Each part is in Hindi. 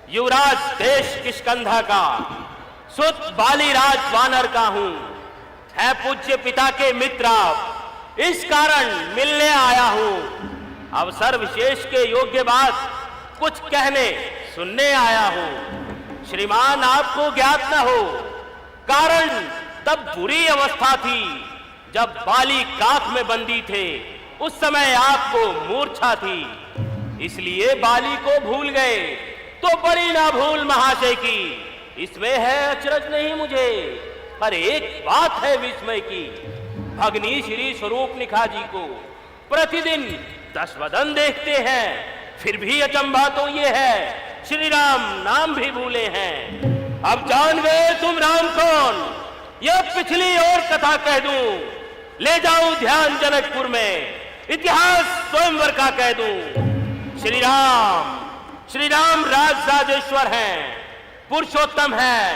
युवराज देश किष्किंधा का, सुत बालीराज वानर का हूं। है पूज्य पिता के मित्र आप, इस कारण मिलने आया हूं। अवसर विशेष के योग्य बात कुछ कहने सुनने आया हूं। श्रीमान आपको ज्ञात न हो, कारण तब बुरी अवस्था थी जब बाली काख में बंदी थे। उस समय आपको मूर्छा थी, इसलिए बाली को भूल गए। तो बड़ी ना भूल महाशय की, इसमें है अचरज नहीं मुझे, पर एक बात है विस्मय की। भगनी श्री स्वरूपनिखा जी को प्रतिदिन 10 वदन देखते हैं, फिर भी अचंभा तो ये है श्री राम नाम भी भूले हैं। अब जान गए तुम राम कौन, यह पिछली और कथा कह दूं। ले जाऊं ध्यान जनकपुर में, इतिहास स्वयंवर का कह दूं। श्री राम राजेश्वर हैं, पुरुषोत्तम हैं,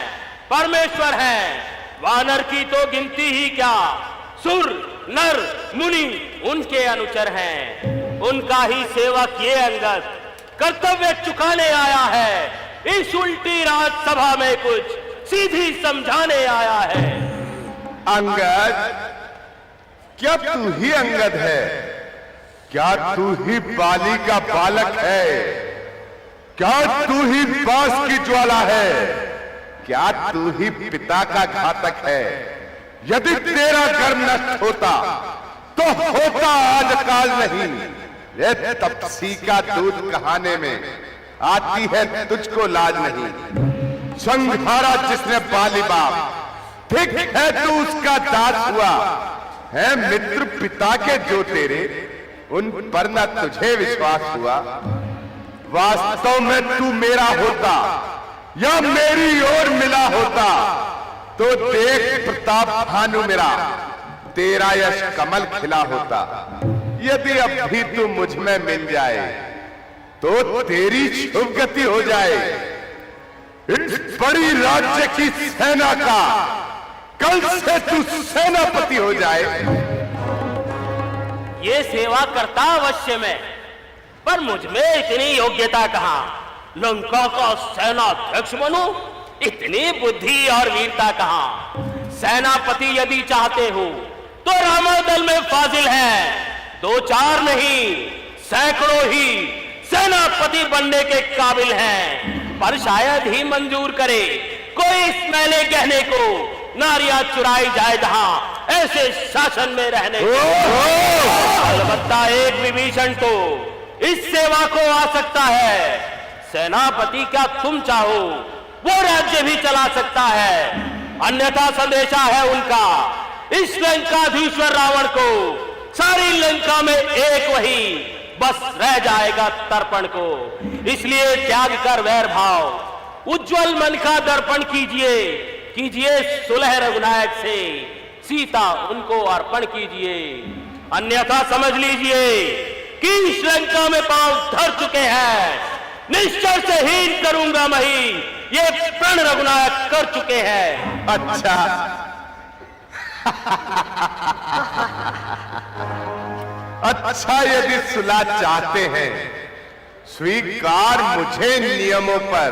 परमेश्वर हैं। वानर की तो गिनती ही क्या, सुर नर मुनि उनके अनुचर हैं। उनका ही सेवक ये अंगद कर्तव्य चुकाने आया है। इस उल्टी राजसभा में कुछ सीधी समझाने आया है। अंगद, क्या तू ही अंगद है? क्या तू ही बाली का बालक है? क्या तू ही बांस की ज्वाला है? क्या तू ही पिता का घातक है? यदि तेरा गर्म नष्ट होता तो होता आज काल नहीं। ये तपसी का दूध कहाने में आती है तुझको लाज नहीं। संघारा जिसने बाली बाप, ठीक है तू उसका दास हुआ है। मित्र पिता के जो तेरे, उन पर न तुझे विश्वास हुआ। वास्तव में तू मेरा होता या मेरी ओर मिला होता, तो देख प्रताप भानु मेरा, तेरा यश कमल खिला होता। यदि अब भी तू मुझ में मिल जाए तो तेरी शुभ गति हो जाए। इस बड़ी राज्य की सेना का कल से तू सेनापति हो जाए। ये सेवा करता अवश्य में, पर मुझ में इतनी योग्यता कहां। लंका का सेनाध्यक्ष बनूं, इतनी बुद्धि और वीरता कहां। सेनापति यदि चाहते हो तो रामादल में फाजिल है। 2-4 नहीं, सैकड़ों ही सेनापति बनने के काबिल हैं। पर शायद ही मंजूर करे कोई इस मैले गहने को, नारियां चुराई जाए जहां ऐसे शासन में रहने को। अलबत्ता एक विभीषण तो इस सेवा को आ सकता है। सेनापति क्या तुम चाहो वो राज्य भी चला सकता है, अन्यथा संदेशा है उनका इस लंकाधीश्वर रावण को। सारी लंका में एक वही बस रह जाएगा तर्पण को। इसलिए त्याग कर वैर भाव, उज्जवल मन का दर्पण कीजिए सुलह रघुनायक से। सीता उनको अर्पण कीजिए, अन्यथा समझ लीजिए कि इस लंका में पांव धर चुके हैं। निश्चय से हीन करूंगा मही, ये प्रण रघुनायक कर चुके हैं। अच्छा अच्छा, यदि सुलह चाहते हैं, स्वीकार मुझे नियमों पर।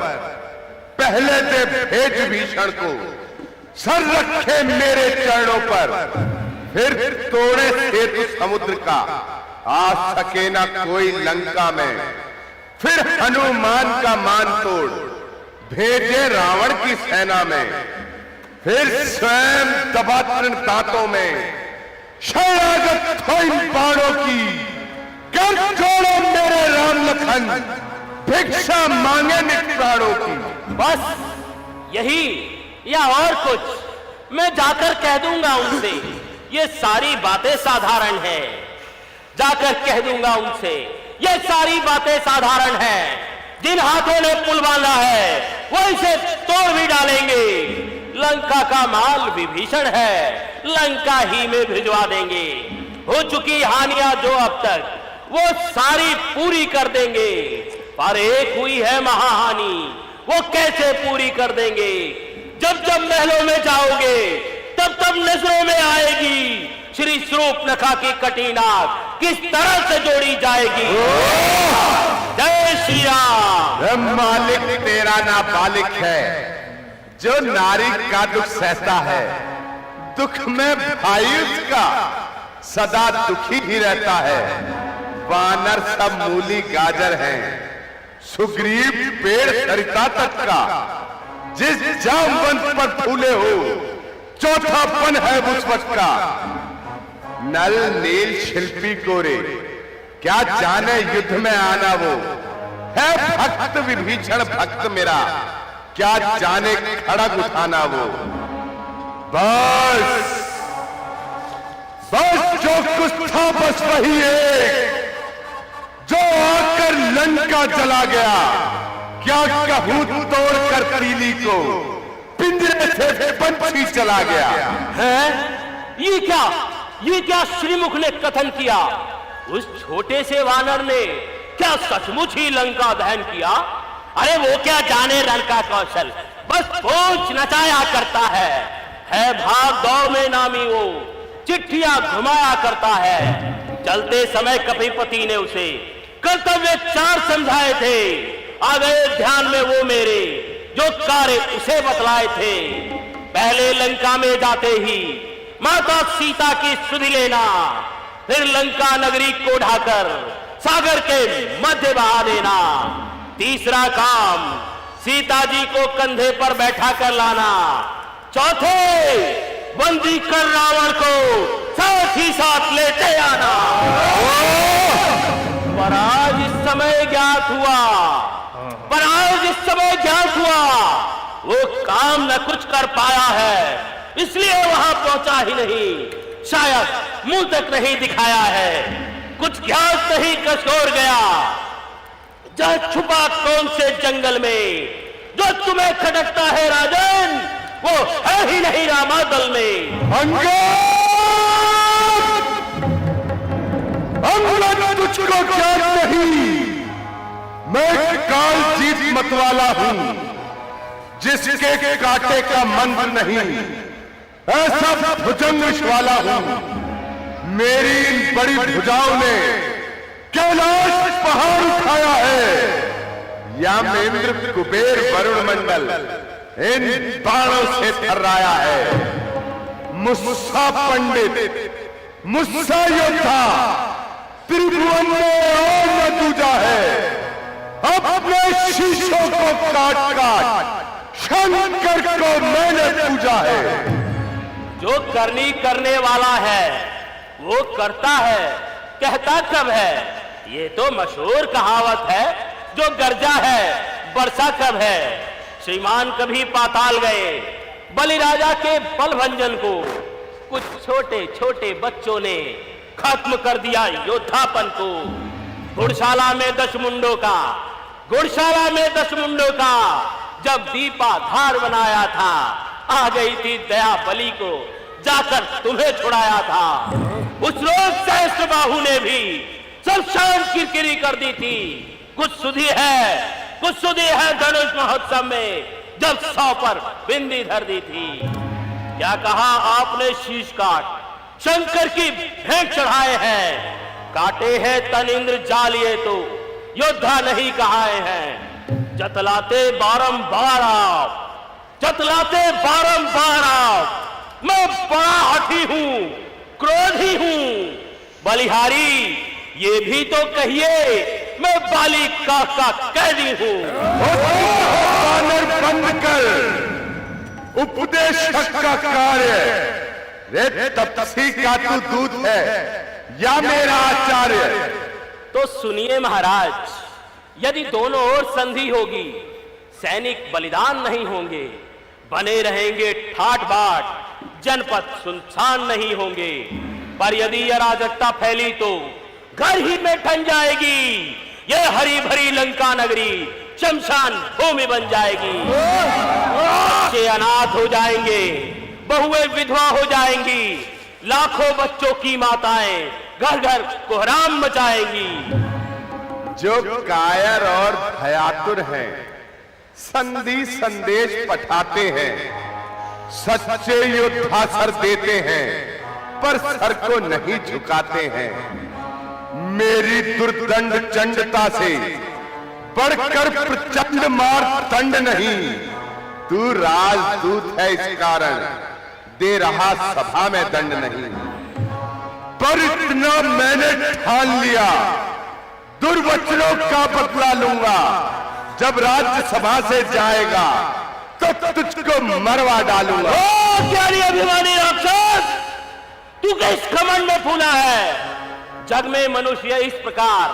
पहले दे भेज भीषण को, सर रखे मेरे चरणों पर। फिर तोड़े सेतु समुद्र का, आ सके ना कोई लंका में। फिर हनुमान का मान तोड़ भेजे रावण की सेना में। फिर स्वयं दबा तृण दांतों में शरणागत हो इन बाणों की। कर जोड़ो मेरे राम लखन, भिक्षा मांगे निज प्राणों की। बस यही या और कुछ मैं जाकर कह दूंगा उनसे। ये सारी बातें साधारण है, जाकर कह दूंगा उनसे। ये सारी बातें साधारण हैं। जिन हाथों ने पुल बांधा है वो इसे तोड़ भी डालेंगे। लंका का माल विभीषण है, लंका ही में भिजवा देंगे। हो चुकी हानियां जो अब तक, वो सारी पूरी कर देंगे। पर एक हुई है महाहानि, वो कैसे पूरी कर देंगे? जब जब महलों में जाओगे तब तब नजरों में आएगी श्री स्वरूपनखा की कटी नाक किस तरह से जोड़ी जाएगी। जय श्री राम। यह मालिक तेरा नाबालिग है, जो नारी का दुख सहता है। दुख में भाई उसका सदा दुखी ही रहता है। वानर सब मूली गाजर हैं, सुग्रीव पेड़ सरिता तक का। जिस जामवंत पर फूले हो, चौथापन है उस वक्त का। नल नील शिल्पी कोरे, क्या जाने युद्ध में आना वो है। भक्त विभीषण भक्त मेरा, क्या जाने खड़ग उठाना वो। बस बस जो कुछ था बस वही एक, जो आकर लंका चला गया। क्या कहूं तोड़कर तीली को, पिंजरे से पंछी चला गया है। ये क्या श्रीमुख ने कथन किया। उस छोटे से वानर ने क्या सचमुच ही लंका दहन किया। अरे वो क्या जाने रण का कौशल, बस पूंछ नचाया करता है भाग दौड़ में नामी वो, चिट्ठियां घुमाया करता है। चलते समय कपिपति ने उसे कर्तव्य 4 समझाए थे। आ गए ध्यान में वो मेरे, जो कार्य उसे बतलाए थे। पहले लंका में जाते ही माता सीता की सुधि लेना, फिर लंका नगरी को ढाकर सागर के मध्य बहा देना। तीसरा काम सीता जी को कंधे पर बैठा कर लाना। चौथे बंदी कर रावण को साथ ही साथ लेते आना। पर आज इस समय ज्ञात हुआ वो काम न कुछ कर पाया है, इसलिए वहां पहुंचा ही नहीं। शायद मुंह तक नहीं दिखाया है, कुछ ज्ञात नहीं कसोर गया। जा छुपा कौन से जंगल में, जो तुम्हें खटकता है राजन, वो है ही नहीं रामादल में। अंगद तुझको ज्ञात नहीं, मैं काल जीत मतवाला हूं, जिसके कांटे का मंद नहीं। ऐसा भुजंग वाला हूं, मेरी इन बड़ी भुजाओं ने कैलाश पहाड़ उठाया है। यामेंद्र कुबेर वरुण मंडल इन बाणों से थर्राया है। मुस्सा पंडित, मुस्सा योद्धा, त्रिभुवन में और न दूजा है। अपने शीशों को काट काट शंकर को मैंने पूजा है। जो करनी करने वाला है वो करता है, कहता कब है। ये तो मशहूर कहावत है, जो गरजा है बरसा कब है। श्रीमान कभी पाताल गए, बलि राजा के बल भंजन को कुछ छोटे छोटे बच्चों ने खत्म कर दिया योद्धापन को। घुड़शाला में 10 मुंडों का जब दीपा धार बनाया था, आ गई थी दया बलि को जाकर तुम्हें छुड़ाया था। उस रोज सहस्त्र बाहु ने भी सब शाम किरकिरी कर दी थी। कुछ सुधी है धनुष महोत्सव में, जब 100 पर बिंदी धर दी थी। क्या कहा आपने शीश काट शंकर की भेंट चढ़ाए हैं। काटे हैं तन इंद्र जालिए तो योद्धा नहीं कहाए हैं। जतलाते बारंबार आप, मैं बड़ा हठी हूं, क्रोधी हूं। बलिहारी ये भी तो कहिए, मैं बाली का कैदी हूं। बंद कर उपदेशक का कार्य। रे तपसी का तू दूत है या मेरा आचार्य। तो सुनिए महाराज, यदि दोनों ओर संधि होगी, सैनिक बलिदान नहीं होंगे, बने रहेंगे ठाट बाट, जनपद सुनसान नहीं होंगे। पर यदि अराजकता फैली तो घर ही में ठन जाएगी। यह हरी भरी लंका नगरी शमशान भूमि बन जाएगी। बच्चे अनाथ हो जाएंगे, बहुएं विधवा हो जाएंगी, लाखों बच्चों की माताएं घर घर कोहराम मचाएंगी। जो कायर और भयातुर हैं, संधि संदेश पठाते हैं। सच्चे योद्धा सर देते हैं, पर सर को नहीं झुकाते हैं। मेरी दुर्दंड चंडता से बढ़कर प्रचंड मार्तंड नहीं, तू राजदूत है, इस कारण दे रहा सभा में दंड नहीं। पर इतना मैंने ठान लिया, दुर्वचनों का बदला लूंगा। जब राज्यसभा से जाएगा तो तुझको मरवा डालूंगा। ओ ज्ञानी अभिमानी राक्षस, तू किस घमंड में फूला है? जग में मनुष्य इस प्रकार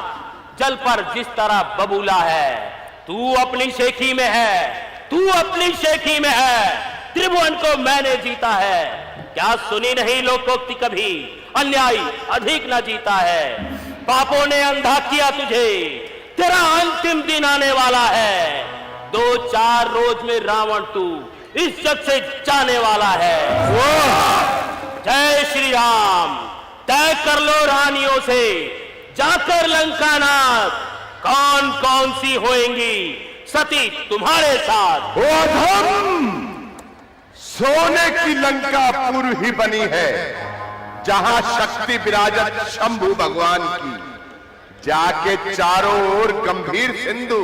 जल पर जिस तरह बबूला है, तू अपनी शेखी में है, तू अपनी शेखी में है। त्रिभुवन को मैंने जीता है, क्या सुनी नहीं लोकोक्ति कभी? अन्याय अधिक न जीता है। पापों ने अंधा किया तुझे, तेरा अंतिम दिन आने वाला है। 2-4 रोज में रावण तू इस जग से जाने वाला है। जय श्री राम। तय कर लो रानियों से जाकर लंकानाथ, कौन कौन सी होएंगी सती तुम्हारे साथ। ओ अधम, सोने की लंका पूर्व ही बनी है, जहां शक्ति विराजत शंभु भगवान की। जाके चारों ओर गंभीर सिंधु,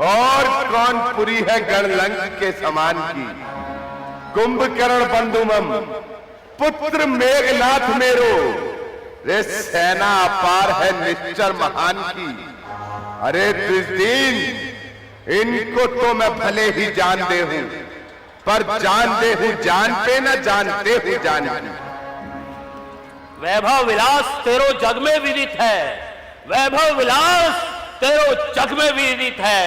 और कौन पुरी है गणलंक के समान की। कुंभकर्ण बंधुमम पुत्र मेघनाथ मेरो, रे सेना अपार है निश्चर महान की। अरे त्रिदीन, इनको तो मैं भले ही जानते हूं, पर जानते हूं जान पे न जानते हूं जान की। वैभव विलास तेरो जग में विदित है, वैभव विलास तेरो जग में विदित है,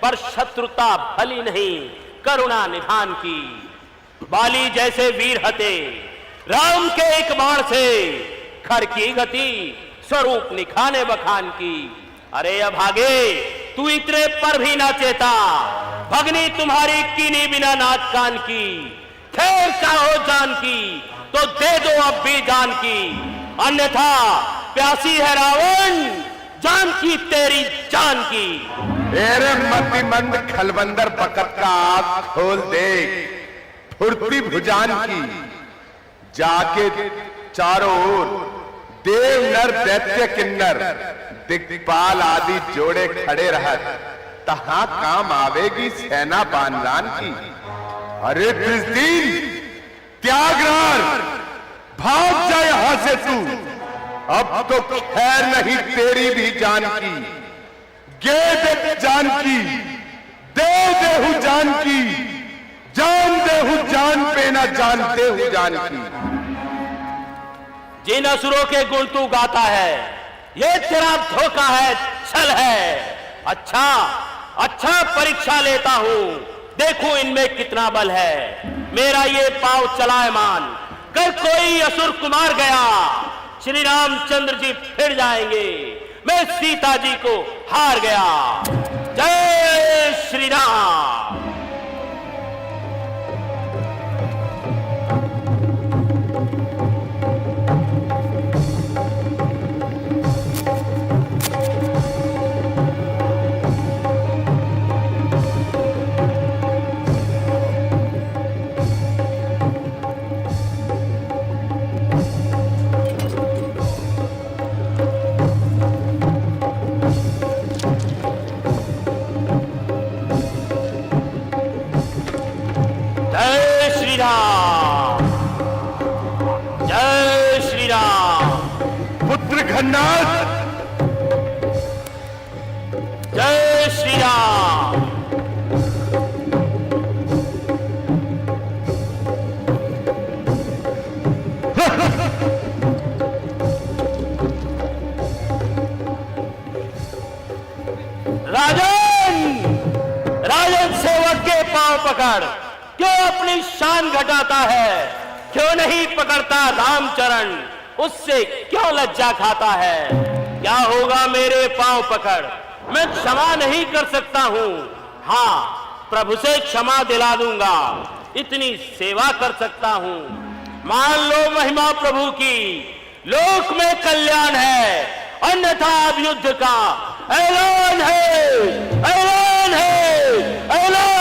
पर शत्रुता भली नहीं करुणा निधान की। बाली जैसे वीर हते राम के एक बाण से, खर की गति स्वरूप निखाने बखान की। अरे अभागे, तू इतने पर भी ना चेता, भगनी तुम्हारी कीनी बिना नाक कान की। खैर चाहो जान की तो दे दो अब भी जान की, अन्यथा प्यासी है रावण जान की तेरी जान की। तेरे मतिमंद खलबंदर बकत का आंख खोल दे, फुर्ती भुजान की। जाके चारों ओर देव नर दैत्य किन्नर दिक्पाल आदि जोड़े खड़े रहत, तहां काम आवेगी सेना बानरान की। अरे त्रिदीन, त्यागरार, भाग जा यहां से तू, अब तो खैर नहीं तेरी भी जान की। गे दे जान की, दे देहु जान की, जान देहु जान पे ना जानते हूं जान की। जिन असुरों के गुण तू गाता है, ये तेरा धोखा है, छल है। अच्छा अच्छा परीक्षा लेता हूं, देखूं इनमें कितना बल है। मेरा ये पांव चलायमान कर कोई असुर कुमार गया, श्री रामचंद्र जी फिर जाएंगे, मैं सीता जी को हार गया। जय श्री राम। जय श्री राम। पुत्र घननाथ, जय श्री राम। राजन, राजन सेवक के पांव पकड़ क्यों अपनी शान घटाता है? क्यों नहीं पकड़ता रामचरण, उससे क्यों लज्जा खाता है? क्या होगा मेरे पांव पकड़, मैं क्षमा नहीं कर सकता हूं। हाँ, प्रभु से क्षमा दिला दूंगा, इतनी सेवा कर सकता हूं। मान लो महिमा प्रभु की, लोक में कल्याण है, अन्यथा अब युद्ध का ऐलान है, ऐलान है, ऐलान।